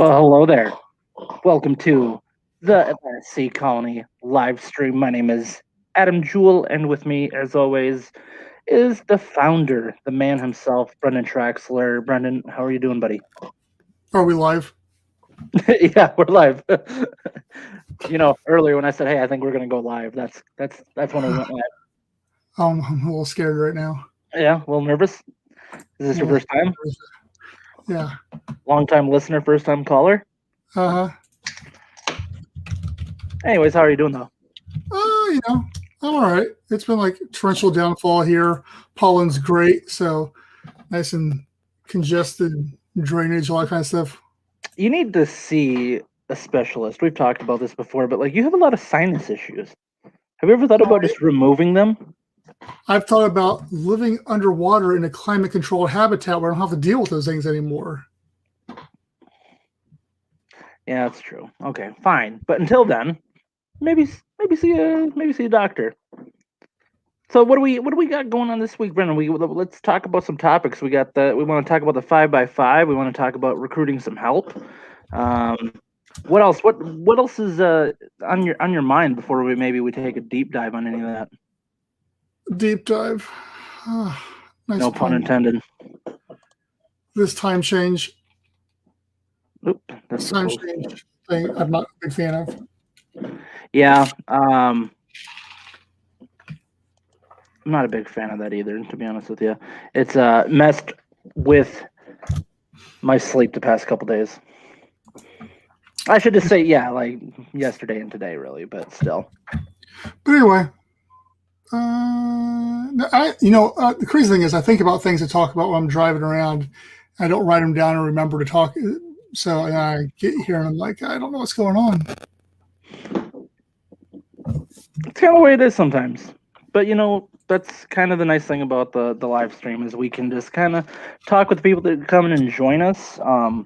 Well, hello there. Welcome to the ASC Colony live stream. My name is Adam Jewell, and with me, as always, is the founder, the man himself, Brendon Traxler. Brendon, how are you doing, buddy? Are we live? Yeah, we're live. Earlier when I said, "Hey, I think we're gonna go live," that's when we went live. I'm a little scared right now. Yeah, a little nervous. Is this your first time? Yeah. Long time listener, first time caller. Uh-huh. Anyways, how are you doing though? I'm all right. It's been like torrential downfall here. Pollen's great, so nice and congested drainage, all that kind of stuff. You need to see a specialist. We've talked about this before, but you have a lot of sinus issues. Have you ever thought about just removing them? I've thought about living underwater in a climate-controlled habitat where I don't have to deal with those things anymore. Yeah, that's true. Okay, fine. But until then, maybe see a doctor. So what do we got going on this week, Brendan? Let's talk about some topics. We want to talk about the 5x5. We want to talk about recruiting some help. What else? What else is on your mind before we take a deep dive on any of that? Deep dive. Nice no pun intended. This time change. Oop, this time change thing I'm not a big fan of. Yeah. I'm not a big fan of that either, to be honest with you. It's messed with my sleep the past couple days. I should just say, yeah, like yesterday and today, really, but still. But anyway, the crazy thing is I think about things to talk about when I'm driving around. I don't write them down or remember to talk. So I get here and I'm like, I don't know what's going on. It's kind of the way it is sometimes. But, that's kind of the nice thing about the live stream is we can just kind of talk with people that come in and join us. But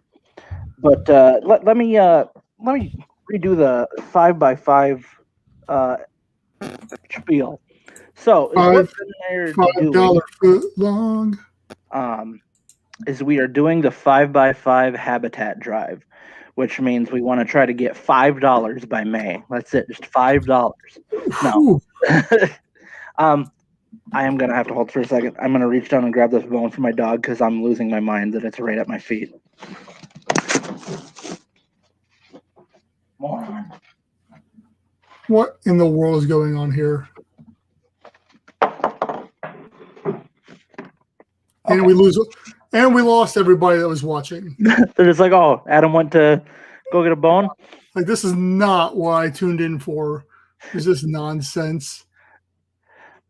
let me redo the 5x5 spiel. So $5 foot long. Is we are doing the 5x5 habitat drive, which means we want to try to get $5 by May. That's it, just $5. No. I am going to have to hold for a second. I'm going to reach down and grab this bone for my dog because I'm losing my mind that it's right at my feet. Moron. What in the world is going on here? Okay. And we lost everybody that was watching. They're just like, oh, Adam went to go get a bone? Like, this is not what I tuned in for. Is this nonsense?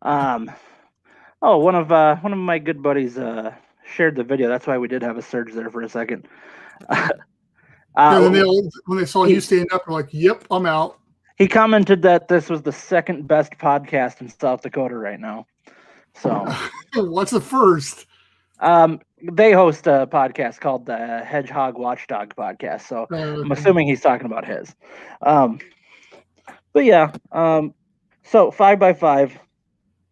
One of my good buddies shared the video. That's why we did have a surge there for a second. When they saw you stand up, they're like, "Yep, I'm out." He commented that this was the second best podcast in South Dakota right now. So, what's the first? They host a podcast called the Hedgehog Watchdog Podcast. So I'm assuming he's talking about his. But yeah, so 5x5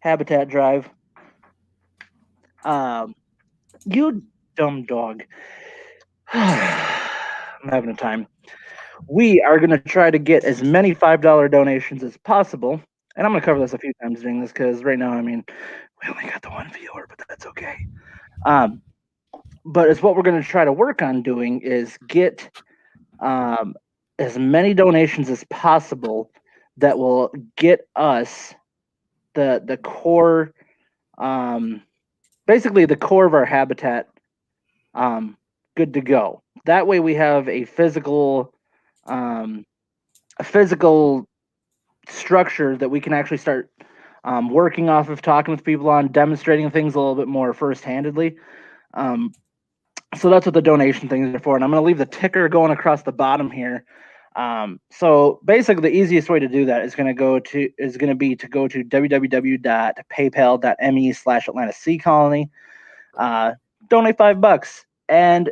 habitat drive. You dumb dog. I'm having a time. We are going to try to get as many $5 donations as possible. And I'm going to cover this a few times during this because right now, we only got the one viewer, but that's okay. But it's what we're going to try to work on doing is get as many donations as possible that will get us the core, basically the core of our habitat good to go. That way we have a physical structure that we can actually start working off of, talking with people on, demonstrating things a little bit more first-handedly. So that's what the donation things are for. And I'm going to leave the ticker going across the bottom here. So basically the easiest way to do that is going to be to go to www.paypal.me/AtlantaSeaColony, donate $5. And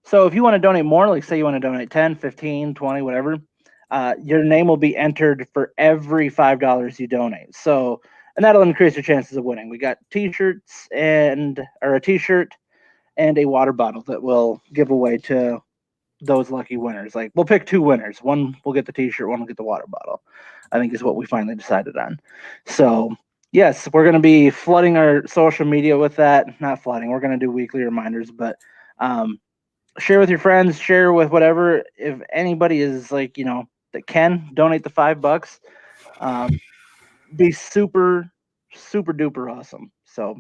so if you want to donate more, like say you want to donate 10, 15, 20, whatever, your name will be entered for every $5 you donate. So, and that'll increase your chances of winning. We got t-shirts or a t-shirt and a water bottle that we'll give away to those lucky winners. Like we'll pick 2 winners. One will get the T-shirt, one will get the water bottle. I think is what we finally decided on. So yes, we're going to be flooding our social media with that. Not flooding. We're going to do weekly reminders, but share with your friends. Share with whatever. If anybody is like that can donate the $5, be super duper awesome. So,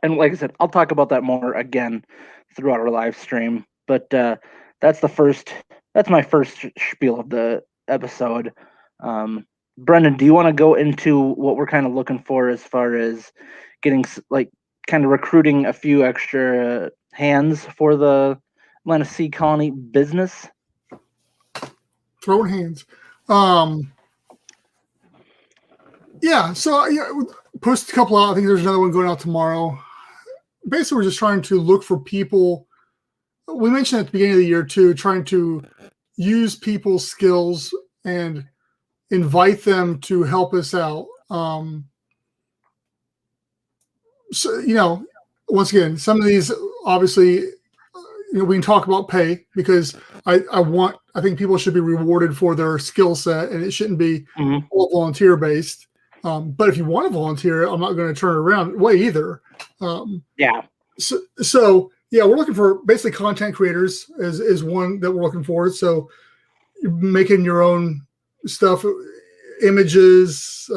and like I said, I'll talk about that more again throughout our live stream. But that's my first spiel of the episode. Brendon, do you want to go into what we're kind of looking for as far as getting like kind of recruiting a few extra hands for the Atlanta Sea Colony business? Throwing hands. Yeah, so post a couple out. I think there's another one going out tomorrow. Basically, we're just trying to look for people. We mentioned at the beginning of the year too, trying to use people's skills and invite them to help us out. So once again, some of these obviously, we can talk about pay because I think people should be rewarded for their skill set, and it shouldn't be all volunteer based. But if you want to volunteer, I'm not going to turn it around way either. Yeah. So yeah, we're looking for basically content creators is one that we're looking for. So you're making your own stuff, images,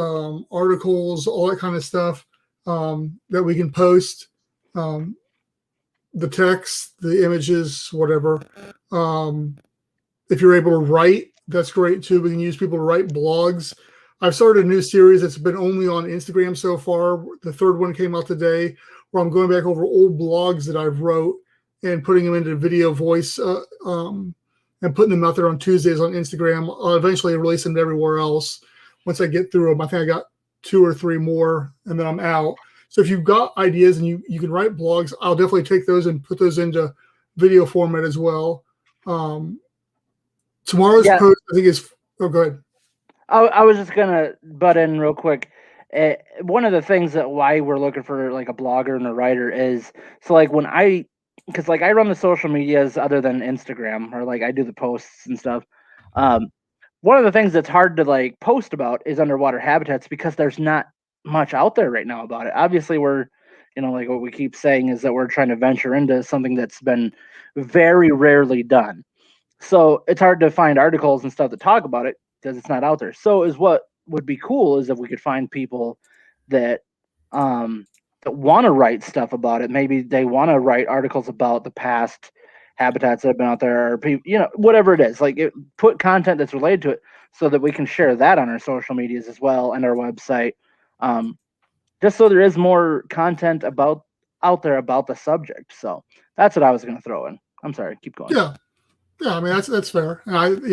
articles, all that kind of stuff that we can post. The text, the images, whatever. If you're able to write, that's great too. We can use people to write blogs. I've started a new series that's been only on Instagram so far. The 3rd one came out today, where I'm going back over old blogs that I've wrote and putting them into video voice and putting them out there on Tuesdays on Instagram. I'll eventually release them everywhere else once I get through them. I think I got 2 or 3 more, and then I'm out. So if you've got ideas and you can write blogs, I'll definitely take those and put those into video format as well. Tomorrow's post, I think, is – oh, go ahead. I was just going to butt in real quick. One of the things that why we're looking for like a blogger and a writer is, so like when because like I run the social medias other than Instagram, or like I do the posts and stuff. One of the things that's hard to like post about is underwater habitats because there's not much out there right now about it. Obviously we're, like what we keep saying is that we're trying to venture into something that's been very rarely done. So it's hard to find articles and stuff that talk about it because it's not out there. So is what would be cool is if we could find people that that want to write stuff about it. Maybe they want to write articles about the past habitats that have been out there, or people, whatever it is. Like put content that's related to it so that we can share that on our social medias as well and our website. Just so there is more content out there about the subject. So that's what I was going to throw in. I'm sorry, keep going. Yeah. I mean that's fair. And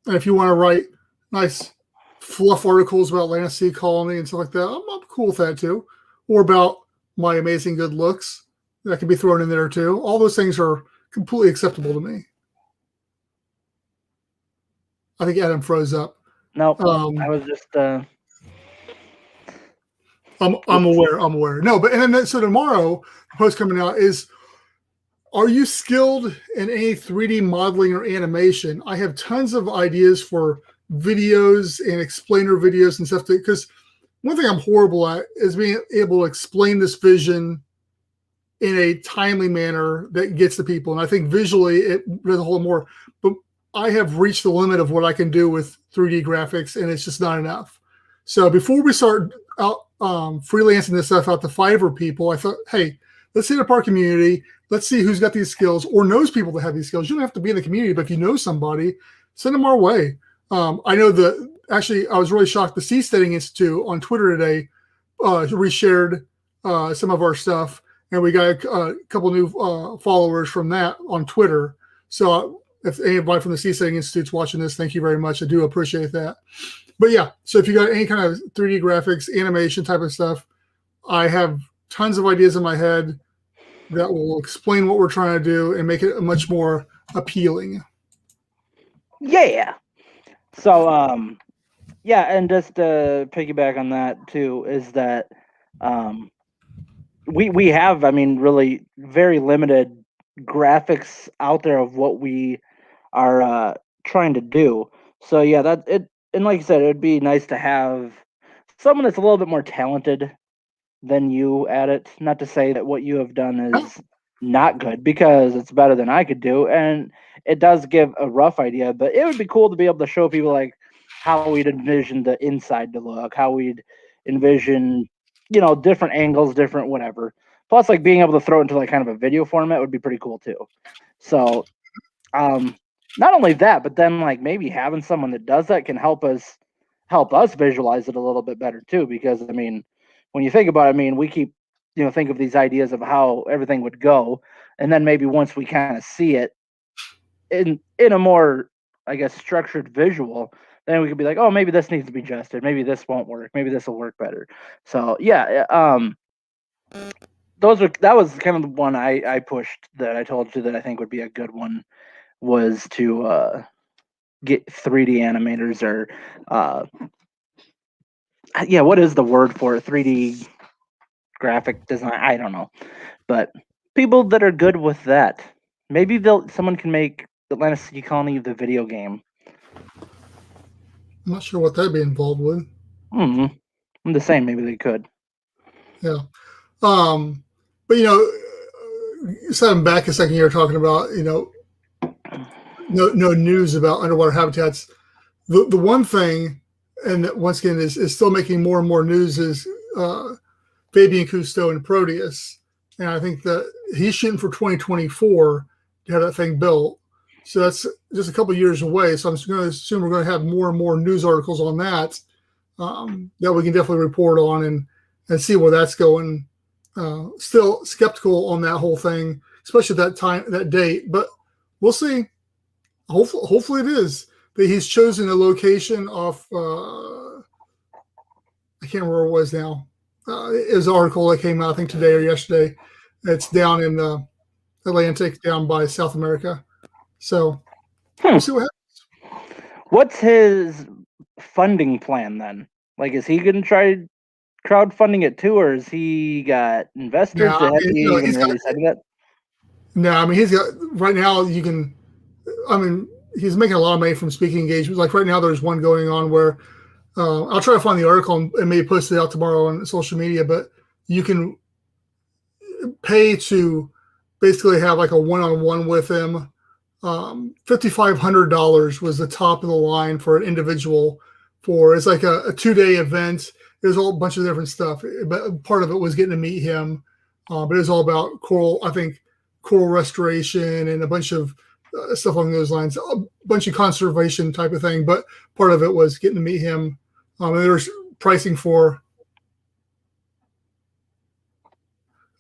and if you want to write nice fluff articles about Atlanta Sea Colony and stuff like that, I'm cool with that too. Or about my amazing good looks, that can be thrown in there too. All those things are completely acceptable to me. I think Adam froze up. No, I was just. I'm aware. No, but and then so tomorrow, the post coming out is, are you skilled in any 3D modeling or animation? I have tons of ideas for videos and explainer videos and stuff. Because one thing I'm horrible at is being able to explain this vision in a timely manner that gets to people. And I think visually it does a whole more. But I have reached the limit of what I can do with 3D graphics, and it's just not enough. So before we start out freelancing this stuff out to Fiverr people, I thought, hey, let's hit up our community. Let's see who's got these skills or knows people that have these skills. You don't have to be in the community, but if you know somebody, send them our way. I know actually, I was really shocked. The Seasteading Institute on Twitter today reshared some of our stuff, and we got a couple new followers from that on Twitter. So if anybody from the Seasteading Institute's watching this, thank you very much. I do appreciate that. But yeah, so if you got any kind of 3D graphics, animation type of stuff, I have tons of ideas in my head that will explain what we're trying to do and make it much more appealing. Yeah. So, and just to piggyback on that too, is that we have, really very limited graphics out there of what we are trying to do. So yeah, that it and like you said, it'd be nice to have someone that's a little bit more talented than you at it. Not to say that what you have done is not good, because it's better than I could do, and it does give a rough idea. But it would be cool to be able to show people like how we'd envision the inside to look, how we'd envision, different angles, different whatever. Plus, like being able to throw it into like kind of a video format would be pretty cool too. So, not only that, but then like maybe having someone that does that can help us visualize it a little bit better too. Because I mean, when you think about it, I mean, we keep think of these ideas of how everything would go, and then maybe once we kind of see it in a more, I guess, structured visual, then we could be like, oh, maybe this needs to be adjusted, maybe this won't work, maybe this will work better. So yeah, that was kind of the one I pushed, that I told you that I think would be a good one, was to get 3D animators, or yeah, what is the word for it? 3D graphic design. I don't know, but people that are good with that. Maybe someone can make Atlanta City Colony the video game. I'm not sure what that'd be involved with. I'm just saying, maybe they could. Yeah. But stepping back a second, you're talking about no news about underwater habitats. The one thing, and that once again is still making more and more news, is Fabian Cousteau and Proteus, and I think that he's shooting for 2024 to have that thing built. So that's just a couple of years away. So I'm going to assume we're going to have more and more news articles on that that we can definitely report on and see where that's going. Still skeptical on that whole thing, especially that date, but we'll see. Hopefully it is. But he's chosen a location off. I can't remember what it was now. It was an article that came out, I think, today or yesterday. It's down in the Atlantic, down by South America. So we'll see what happens. What's his funding plan then? Like, is he going to try crowdfunding it too, or has he got investors that have even really said that? No, I mean, he's got right now. He's making a lot of money from speaking engagements. Like right now, there's one going on where I'll try to find the article and maybe post it out tomorrow on social media. But you can pay to basically have like a one-on-one with him. $5,500 was the top of the line for an individual. It's like a 2-day event. There's a whole bunch of different stuff, but part of it was getting to meet him. But it was all about coral restoration and a bunch of stuff along those lines, a bunch of conservation type of thing. But part of it was getting to meet him. And there's pricing for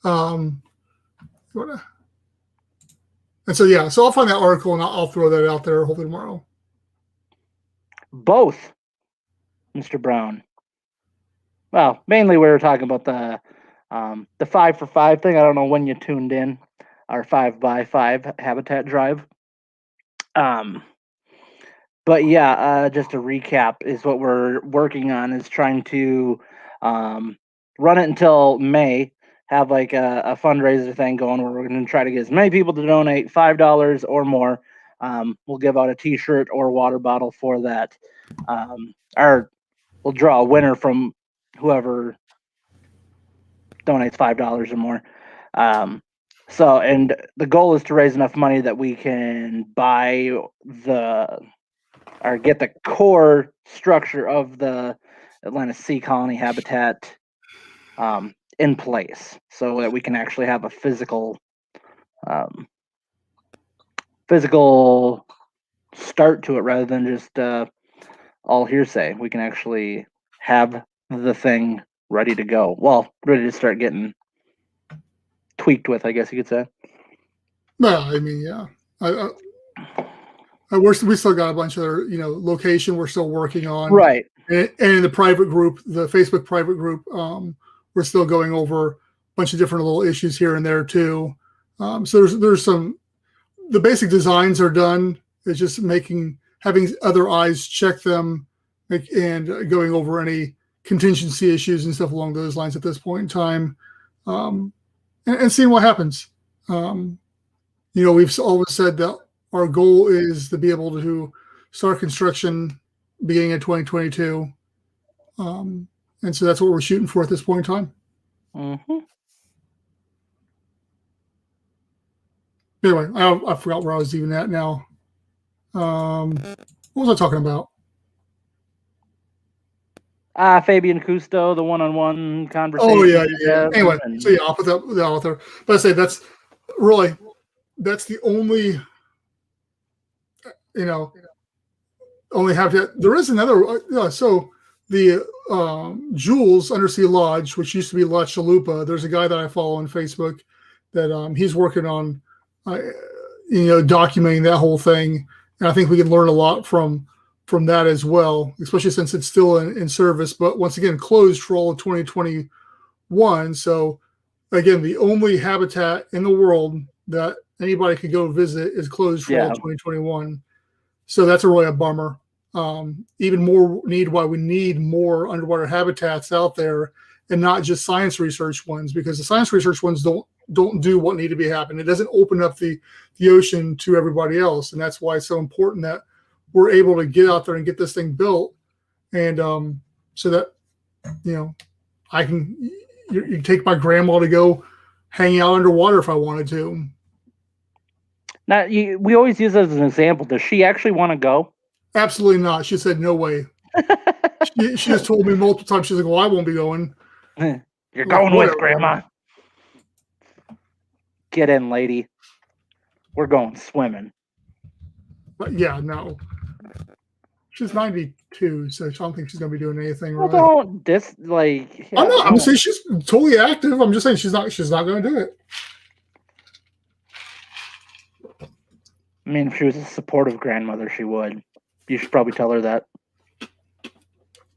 and so yeah, so I'll find that article and I'll throw that out there hopefully tomorrow. Both, Mr. Brown. Well, mainly we were talking about the 5 for 5 thing. I don't know when you tuned in, our 5x5 habitat drive. But yeah, just to recap, is what we're working on is trying to run it until May. Have like a fundraiser thing going where we're going to try to get as many people to donate $5 or more. We'll give out a T-shirt or water bottle for that. Or we'll draw a winner from whoever donates $5 or more. So, and the goal is to raise enough money that we can buy get the core structure of the Atlanta Sea Colony habitat in place, so that we can actually have a physical start to it, rather than just all hearsay. We can actually have the thing ready to go. Well, ready to start getting tweaked with, I guess you could say. Well, I mean, yeah. We still got a bunch of location we're still working on. Right. And in the private group, the Facebook private group, we're still going over a bunch of different little issues here and there too. So there's some, the basic designs are done. It's just having other eyes check them and going over any contingency issues and stuff along those lines at this point in time, and seeing what happens. we've always said that our goal is to be able to start construction beginning of 2022. And so that's what we're shooting for at this point in time. Mm-hmm. Anyway, I forgot where I was even at now. What was I talking about? Fabian Cousteau, the one-on-one conversation. Oh, yeah. Anyway, so yeah, I'll put that out there. But I say that's the only, only have to. There is another. So the Jules Undersea Lodge, which used to be La Chalupa, there's a guy that I follow on Facebook that he's working on, documenting that whole thing, and I think we can learn a lot from that as well, especially since it's still in service, but once again closed for all of 2021. So again, the only habitat in the world that anybody could go visit is closed for all of 2021. So that's really a bummer. Even more why we need more underwater habitats out there, and not just science research ones, because the science research ones don't do what need to be happening. It doesn't open up the ocean to everybody else, and that's why it's so important that we're able to get out there and get this thing built, and so that I can you can take my grandma to go hang out underwater if I wanted to. Now, we always use that as an example. Does she actually want to go? Absolutely not. She said no way. she has told me multiple times. She's like, "Well, I won't be going." You're going with Grandma. Get in, lady. We're going swimming. But yeah, no. She's 92, so I don't think she's going to be doing anything well, right. I'm not. I'm saying she's totally active. I'm just saying she's not going to do it. I mean, if she was a supportive grandmother, she would. You should probably tell her that.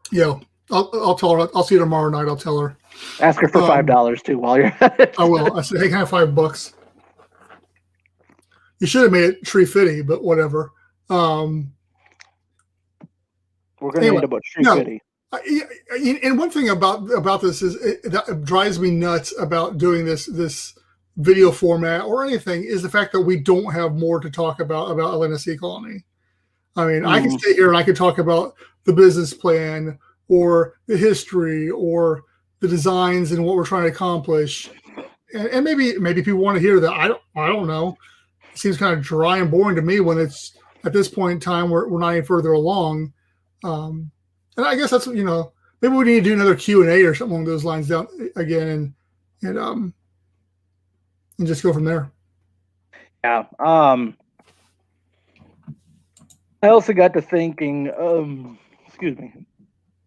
Yeah, I'll tell her. I'll see her tomorrow night. I'll tell her. Ask her for $5 too while you're at it. I will. I said, hey, can I have $5? You should have made it $3.50, but whatever. We're going to need about $3.50. And one thing about this is that drives me nuts about doing this video format or anything is the fact that we don't have more to talk about Atlantic Sea Colony. I mean, I can sit here and I can talk about the business plan or the history or the designs and what we're trying to accomplish, and maybe people want to hear that. I don't know. It seems kind of dry and boring to me when it's at this point in time we're not any further along. And I guess that's maybe we need to do another Q&A or something along those lines down again and just go from there. Yeah. I also got to thinking,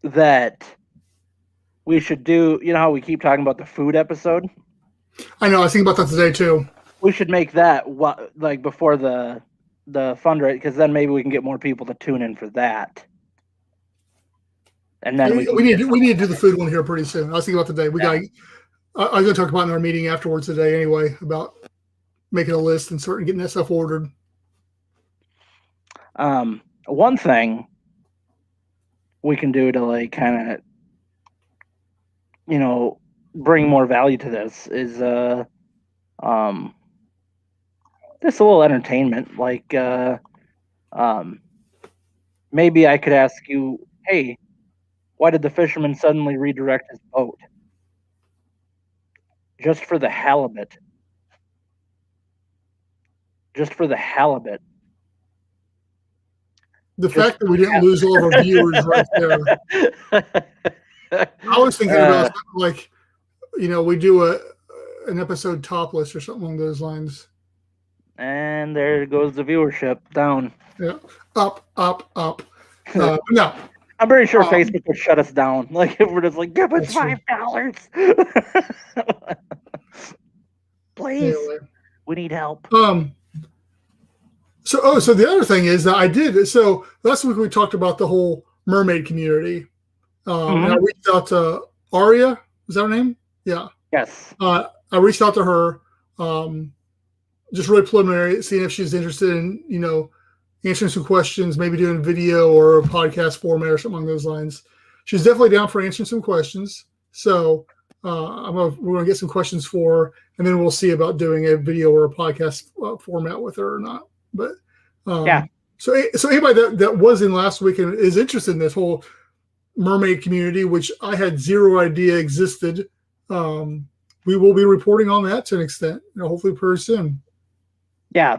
that we should do, how we keep talking about the food episode? I know. I was thinking about that today too. We should make that before the fundraiser, because then maybe we can get more people to tune in for that. And then we need to do the food one here pretty soon. I was thinking about today. I was going to talk about in our meeting afterwards today anyway about making a list and getting that stuff ordered. One thing we can do to kind of bring more value to this is just a little entertainment. Maybe I could ask you, hey, why did the fisherman suddenly redirect his boat? Just for the halibut. Just for the halibut. The fact that we didn't lose all of our viewers right there. I was thinking about we do an episode topless or something along those lines. And there goes the viewership down. Yeah, up. No, I'm pretty sure Facebook would shut us down. If we're just give us $5, please. Anyway. We need help. So the other thing is that I did. So last week we talked about the whole mermaid community. And I reached out to Aria. Is that her name? Yeah. Yes. I reached out to her, just really preliminary, seeing if she's interested in, answering some questions, maybe doing video or a podcast format or something along those lines. She's definitely down for answering some questions. So we're going to get some questions for, and then we'll see about doing a video or a podcast format with her or not. But Yeah. So anybody that was in last week and is interested in this whole mermaid community, which I had zero idea existed, we will be reporting on that to an extent, hopefully pretty soon. Yeah,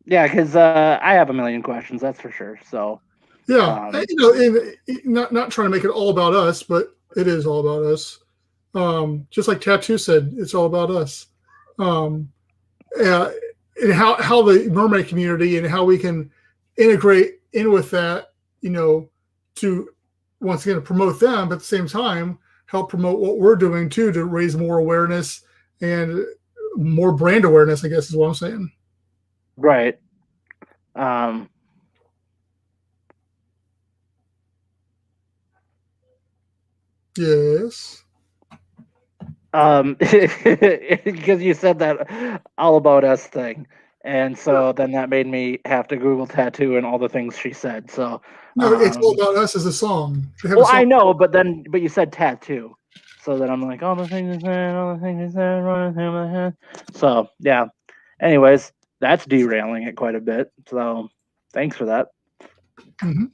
because I have a million questions, that's for sure. So yeah, not trying to make it all about us, but it is all about us. Just like Tattoo said, it's all about us. And how the mermaid community and how we can integrate in with that, to once again promote them, but at the same time help promote what we're doing too to raise more awareness and more brand awareness, I guess is what I'm saying. Right. Yes. Because you said that all about us thing, and so then that made me have to Google tattoo and all the things she said. So no, it's all about us as a song. Well, I know, but you said tattoo, so then I'm like, all the things you said, all the things you said, running through my head. So yeah. Anyways, that's derailing it quite a bit. So thanks for that. Mm-hmm.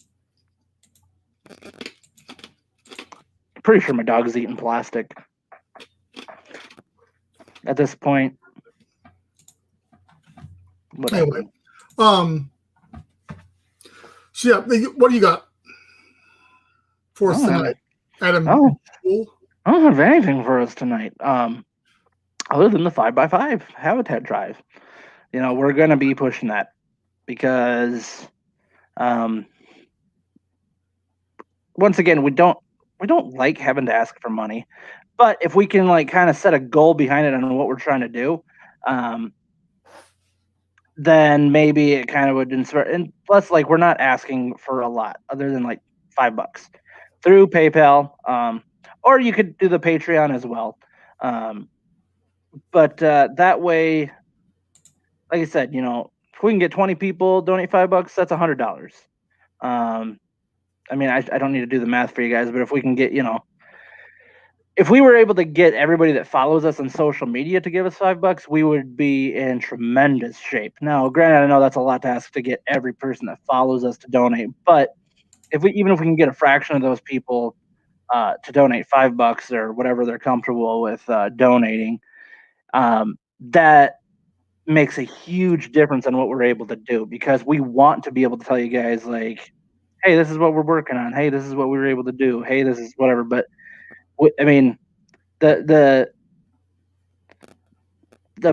Pretty sure my dog's eating plastic at this point. Whatever. Anyway, so yeah, what do you got for us tonight, Adam? I don't have anything for us tonight. Other than the 5x5 habitat drive, we're gonna be pushing that because, once again, we don't like having to ask for money, but if we can like kind of set a goal behind it on what we're trying to do, then maybe it kind of would inspire. And plus, like, we're not asking for a lot other than like $5 through PayPal, or you could do the Patreon as well. But that way, like I said, if we can get 20 people donate $5, that's $100. I mean, I don't need to do the math for you guys, but if we can get, if we were able to get everybody that follows us on social media to give us $5, we would be in tremendous shape. Now, granted, I know that's a lot to ask to get every person that follows us to donate, but even if we can get a fraction of those people to donate $5 or whatever they're comfortable with donating, that makes a huge difference on what we're able to do, because we want to be able to tell you guys, like, hey, this is what we're working on. Hey, this is what we were able to do. Hey, this is whatever. But I mean, the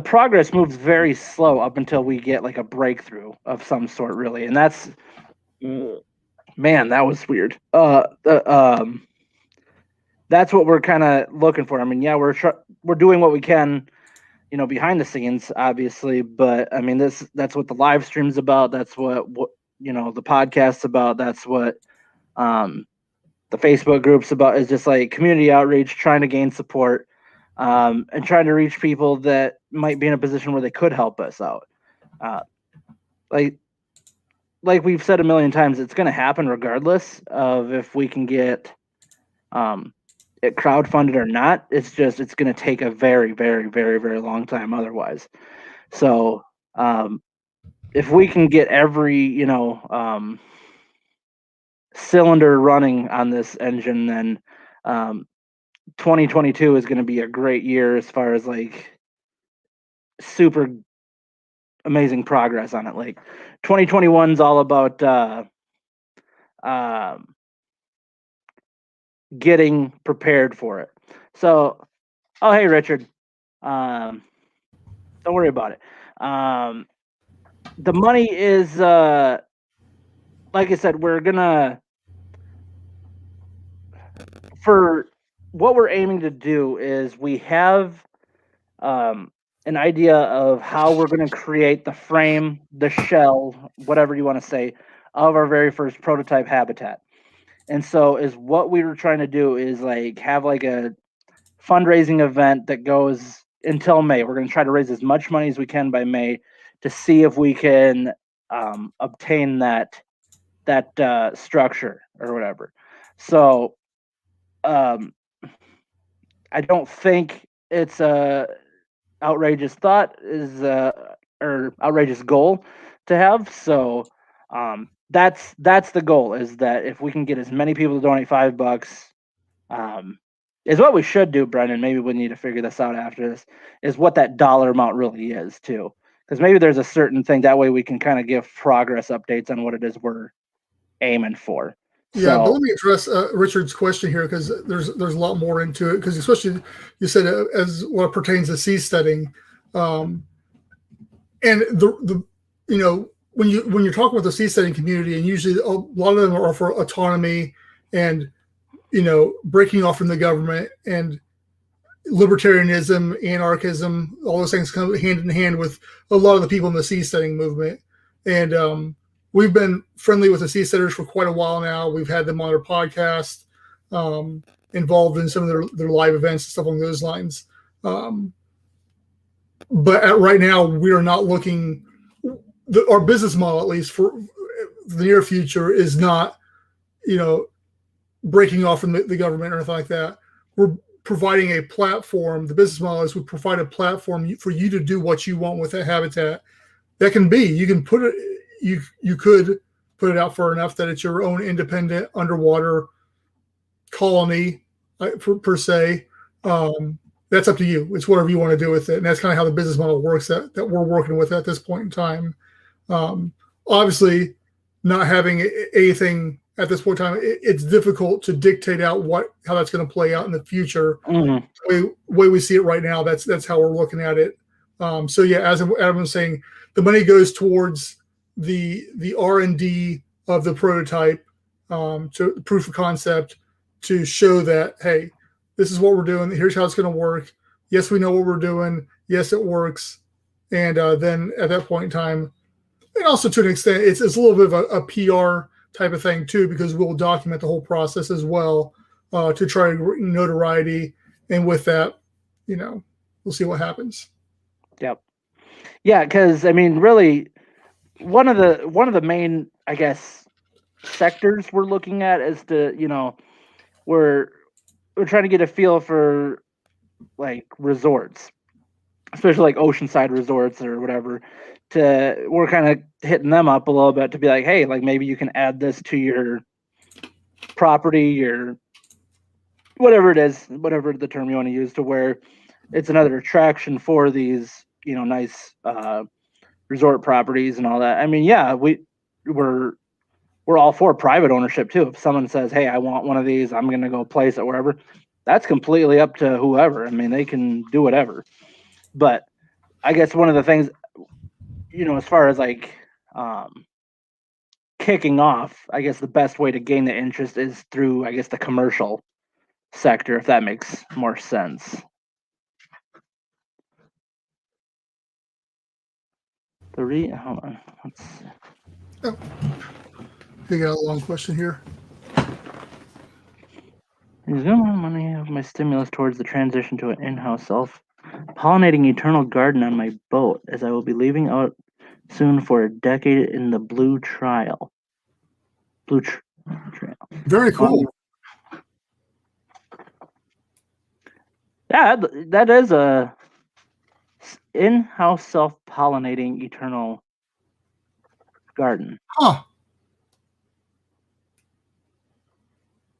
progress moves very slow up until we get like a breakthrough of some sort, really. And that's, man, that was weird. That's what we're kind of looking for. I mean, yeah, we're doing what we can, behind the scenes, obviously. But I mean, that's what the live stream's about. That's what the podcast's about. That's what the Facebook group's about, is just like community outreach, trying to gain support, and trying to reach people that might be in a position where they could help us out. Like we've said a million times, it's going to happen regardless of if we can get it crowdfunded or not. It's going to take a very, very, very, very long time otherwise. So if we can get every, cylinder running on this engine, then 2022 is going to be a great year as far as like super amazing progress on it. Like 2021 is all about getting prepared for it. So, oh, hey, Richard, don't worry about it. The money is, like I said, we're gonna, for what we're aiming to do is we have an idea of how we're going to create the frame, the shell, whatever you want to say, of our very first prototype habitat. And so is what we were trying to do is like have like a fundraising event that goes until May. We're going to try to raise as much money as we can by May to see if we can obtain that structure or whatever. So I don't think it's a outrageous thought or outrageous goal to have. So that's the goal, is that if we can get as many people to donate $5, is what we should do, Brendan. Maybe we need to figure this out after this, is what that dollar amount really is too. Because maybe there's a certain thing, that way we can kind of give progress updates on what it is we're aiming for. Yeah, but So let me address Richard's question here, because there's a lot more into it. Because especially you said as what pertains to seasteading, and the when you're talking with the seasteading community, and usually a lot of them are for autonomy and breaking off from the government, and libertarianism, anarchism, all those things come hand in hand with a lot of the people in the seasteading movement. And we've been friendly with the seasteaders for quite a while now. We've had them on our podcast, involved in some of their live events and stuff along those lines. But right now, we are not looking. Our business model, at least for the near future, is not, breaking off from the government or anything like that. We're providing a platform. The business model is we provide a platform for you to do what you want with that habitat. That can be, you can put it, you could put it out far enough that it's your own independent underwater colony, per se. That's up to you. It's whatever you want to do with it. And that's kind of how the business model works that we're working with at this point in time. Obviously, not having anything at this point in time, it's difficult to dictate out how that's going to play out in the future. mm-hmm. The way we see it right now, that's how we're looking at it. So yeah, as Adam was saying, the money goes towards the R&D of the prototype, to proof of concept, to show that, hey, this is what we're doing. Here's how it's going to work. Yes, we know what we're doing. Yes, it works. And then at that point in time, and also to an extent, it's a little bit of a PR type of thing too, because we'll document the whole process as well, to try notoriety. And with that, we'll see what happens. Yep. Yeah, because I mean, really, one of the main, I guess, sectors we're looking at is we're trying to get a feel for like resorts, especially like oceanside resorts or whatever. We're kind of hitting them up a little bit to be like, hey, like maybe you can add this to your property or whatever it is, whatever the term you want to use, to where it's another attraction for these, nice resort properties and all that. I mean, yeah, we're all for private ownership too. If someone says, hey, I want one of these, I'm going to go place it wherever, that's completely up to whoever. I mean, they can do whatever. But I guess one of the things, as far as like kicking off, I guess the best way to gain the interest is through, I guess, the commercial sector, if that makes more sense. Hold on. Let's see. Oh. You got a long question here. Resume my money of my stimulus towards the transition to an in-house self-pollinating eternal garden on my boat, as I will be leaving out soon for a decade in the Blue Trail. Trail. Very cool. Yeah, that is a in-house self-pollinating eternal garden. Huh.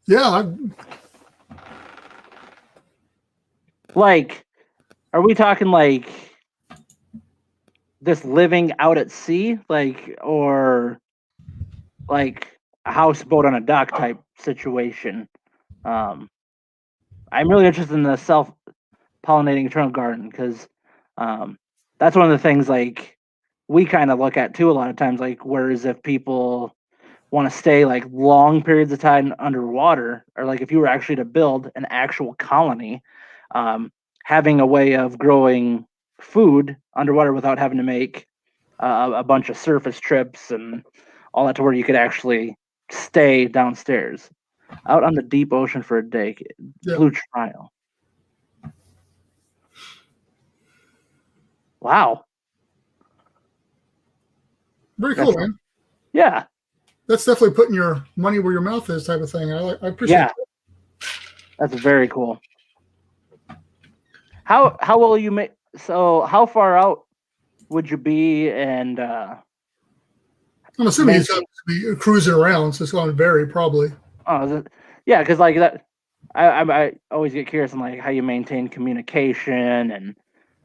Yeah. Like, are we talking like this living out at sea, like, or like a houseboat on a dock type situation? I'm really interested in the self-pollinating eternal garden, because that's one of the things like we kind of look at too a lot of times. Like, whereas if people want to stay like long periods of time underwater, or like if you were actually to build an actual colony, having a way of growing food underwater without having to make a bunch of surface trips and all that, to where you could actually stay downstairs out on the deep ocean for a day. Yeah. Blue Trail. Wow. Very cool, man. Yeah. That's definitely putting your money where your mouth is type of thing. I appreciate that. That's very cool. How will you make? So how far out would you be? And I'm assuming it's maintain. going to be cruising around, so it's going to vary probably. Oh, is it, yeah, because like that. I always get curious on like how you maintain communication and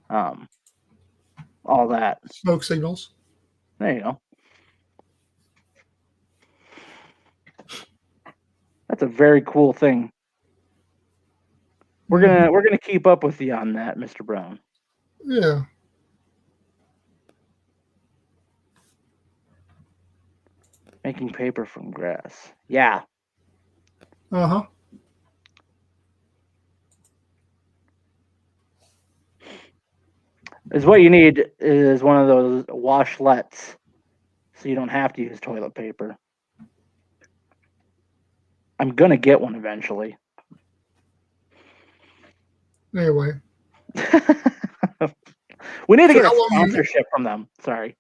um all that. Smoke signals. There you go. That's a very cool thing. We're gonna keep up with you on that, Mr. Brown. Yeah. Making paper from grass. Yeah. Uh-huh. Is what you need is one of those washlets so you don't have to use toilet paper. I'm gonna get one eventually. Anyway. We need to So get a how long you sponsorship from them. Sorry.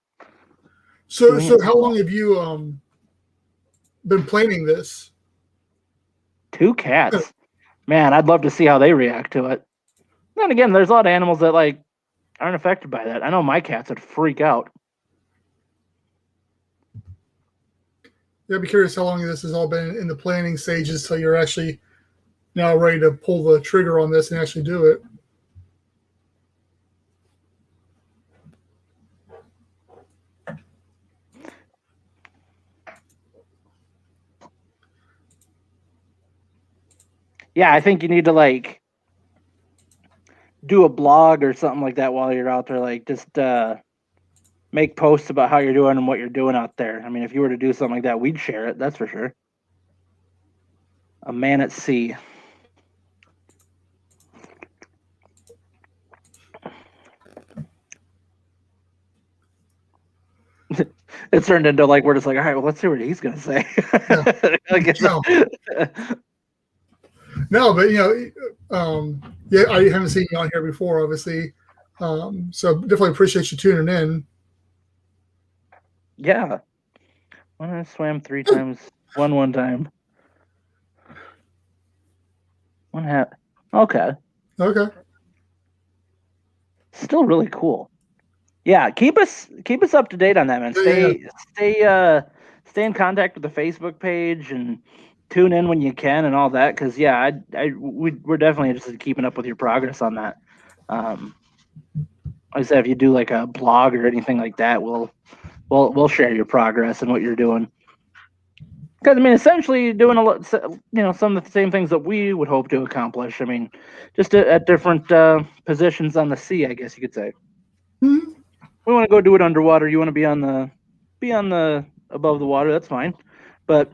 so how long have you been planning this? 2 cats. Man, I'd love to see how they react to it. Then again, there's a lot of animals that like aren't affected by that. I know my cats would freak out. Yeah, I'd be curious how long this has all been in the planning stages till you're actually now ready to pull the trigger on this and actually do it. Yeah, I think you need to like do a blog or something like that while you're out there. Like just make posts about how you're doing and what you're doing out there. I mean, if you were to do something like that, we'd share it. That's for sure. A man at sea. It turned into like we're just like, all right, well, let's see what he's gonna say. Yeah. I guess. No. No, but yeah, I haven't seen you on here before, obviously. So definitely appreciate you tuning in. Yeah. When I swam 3 times, one time. One hat. Okay. Okay. Still really cool. Yeah, keep us up to date on that, man. Yeah. Stay in contact with the Facebook page and tune in when you can and all that. Because yeah, we're definitely interested in keeping up with your progress on that. Like I said, if you do like a blog or anything like that, we'll share your progress and what you're doing. Because I mean, essentially, you're doing a lot, some of the same things that we would hope to accomplish. I mean, just at different positions on the sea, I guess you could say. Hmm. We want to go do it underwater. You want to be on the above the water. That's fine, but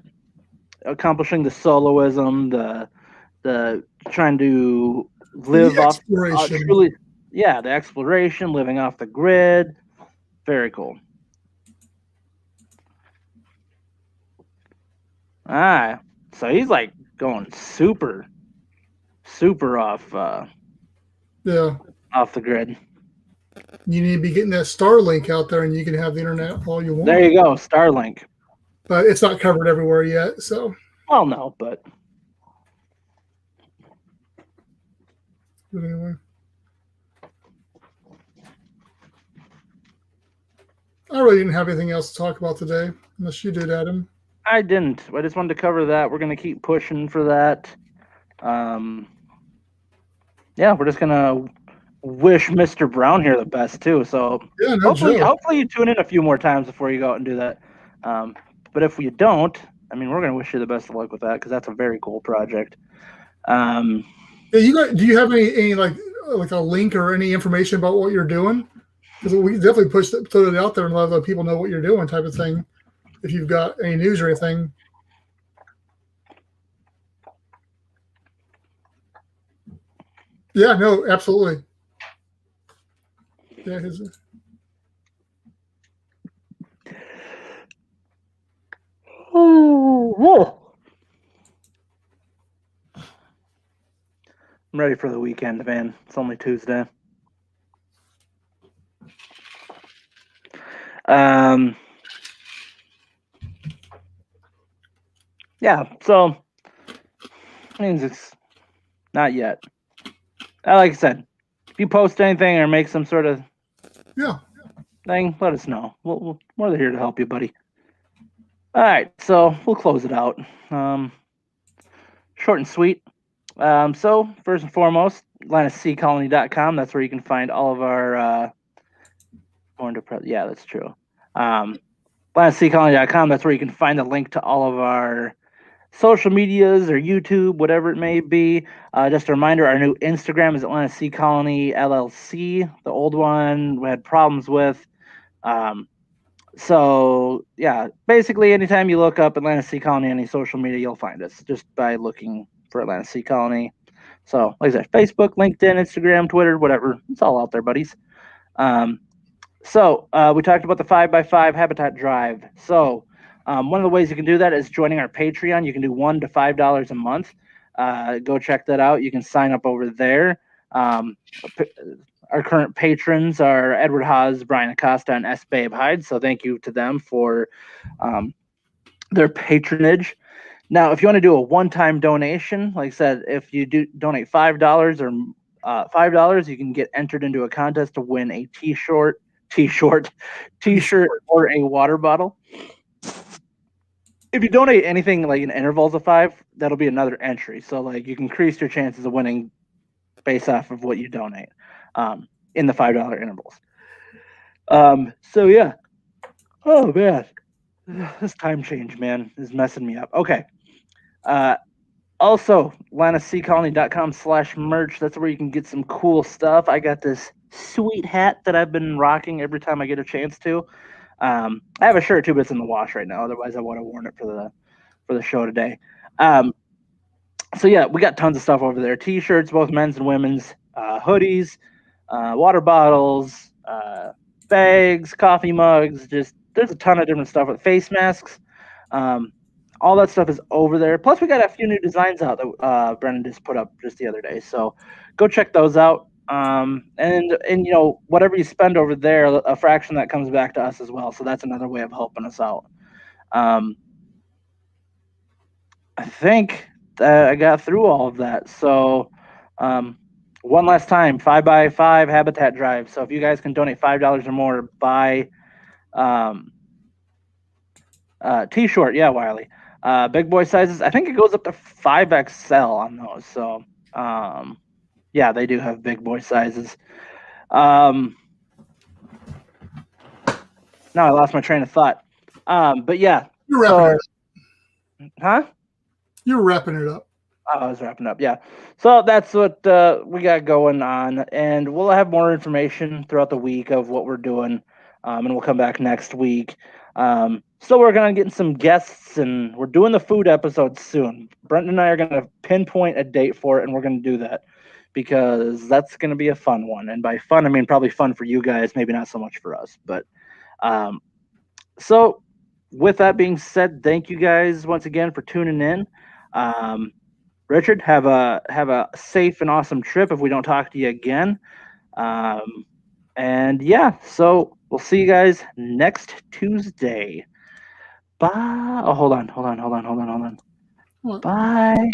accomplishing the soloism, the trying to live The off exploration. truly, yeah, the exploration, living off the grid, very cool. Ah, so he's like going super off Yeah. off the grid. You need to be getting that Starlink out there, and you can have the internet all you want. There you go, Starlink. But it's not covered everywhere yet. So. Well, no, but Anyway. I really didn't have anything else to talk about today, unless you did, Adam. I didn't. I just wanted to cover that. We're gonna keep pushing for that. Yeah, we're just gonna wish Mr. Brown here the best too. So Yeah, no joke. hopefully you tune in a few more times before you go out and do that. But if you don't, I mean, we're gonna wish you the best of luck with that because that's a very cool project. Yeah, do you have any like a link or any information about what you're doing? Because we definitely put it out there and let other people know what you're doing, type of thing. If you've got any news or anything. Yeah, no, absolutely. Yeah, I'm ready for the weekend, man. It's only Tuesday. Yeah, so means it's not yet. Like I said, if you post anything or make some sort of thing, let us know. We're here to help you, buddy. All right, so we'll close it out. Short and sweet. So first and foremost, AtlantaColony.com. That's where you can find all of our yeah, that's true. AtlantaColony.com. That's where you can find the link to all of our social medias or YouTube, whatever it may be. Just a reminder, our new Instagram is Atlanta Sea Colony LLC. The old one we had problems with. So yeah, basically anytime you look up Atlanta Sea Colony on any social media, you'll find us just by looking for Atlanta Sea Colony. So like I said, Facebook, LinkedIn, Instagram, Twitter, whatever. It's all out there, buddies. So we talked about the 5x5 habitat drive. So one of the ways you can do that is joining our Patreon. You can do $1 to $5 a month. Go check that out. You can sign up over there. Our current patrons are Edward Haas, Brian Acosta, and S. Babe Hyde. So thank you to them for their patronage. Now, if you want to do a one-time donation, like I said, if you do donate $5 or $5, you can get entered into a contest to win a T-shirt, or a water bottle. If you donate anything like in intervals of 5, that'll be another entry. So like you can increase your chances of winning based off of what you donate in the $5 intervals. So yeah. Oh man, this time change, man, is messing me up. Okay. Also, AtlantaSeaColony.com/merch. That's where you can get some cool stuff. I got this sweet hat that I've been rocking every time I get a chance to. I have a shirt too, but it's in the wash right now. Otherwise, I would have worn it for the show today. So yeah, we got tons of stuff over there: T-shirts, both men's and women's, hoodies, water bottles, bags, coffee mugs. Just there's a ton of different stuff with face masks. All that stuff is over there. Plus, we got a few new designs out that Brendon just put up just the other day. So go check those out. And you know, whatever you spend over there, a fraction of that comes back to us as well. So that's another way of helping us out. I think that I got through all of that. So one last time, 5x5 habitat drive. So if you guys can donate $5 or more, buy T-shirt. Yeah, Wiley. Big boy sizes. I think it goes up to 5XL on those. So yeah, they do have big boy sizes. Now I lost my train of thought. But yeah. You're wrapping it up. Huh? You're wrapping it up. Oh, I was wrapping up. Yeah. So that's what we got going on. And we'll have more information throughout the week of what we're doing. And we'll come back next week. Still working on getting some guests, and we're doing the food episode soon. Brendon and I are going to pinpoint a date for it, and we're going to do that because that's going to be a fun one. And by fun, I mean probably fun for you guys, maybe not so much for us. But so with that being said, thank you guys once again for tuning in. Richard, have a safe and awesome trip if we don't talk to you again. And yeah, so we'll see you guys next Tuesday. Bye. Oh, hold on. What? Bye.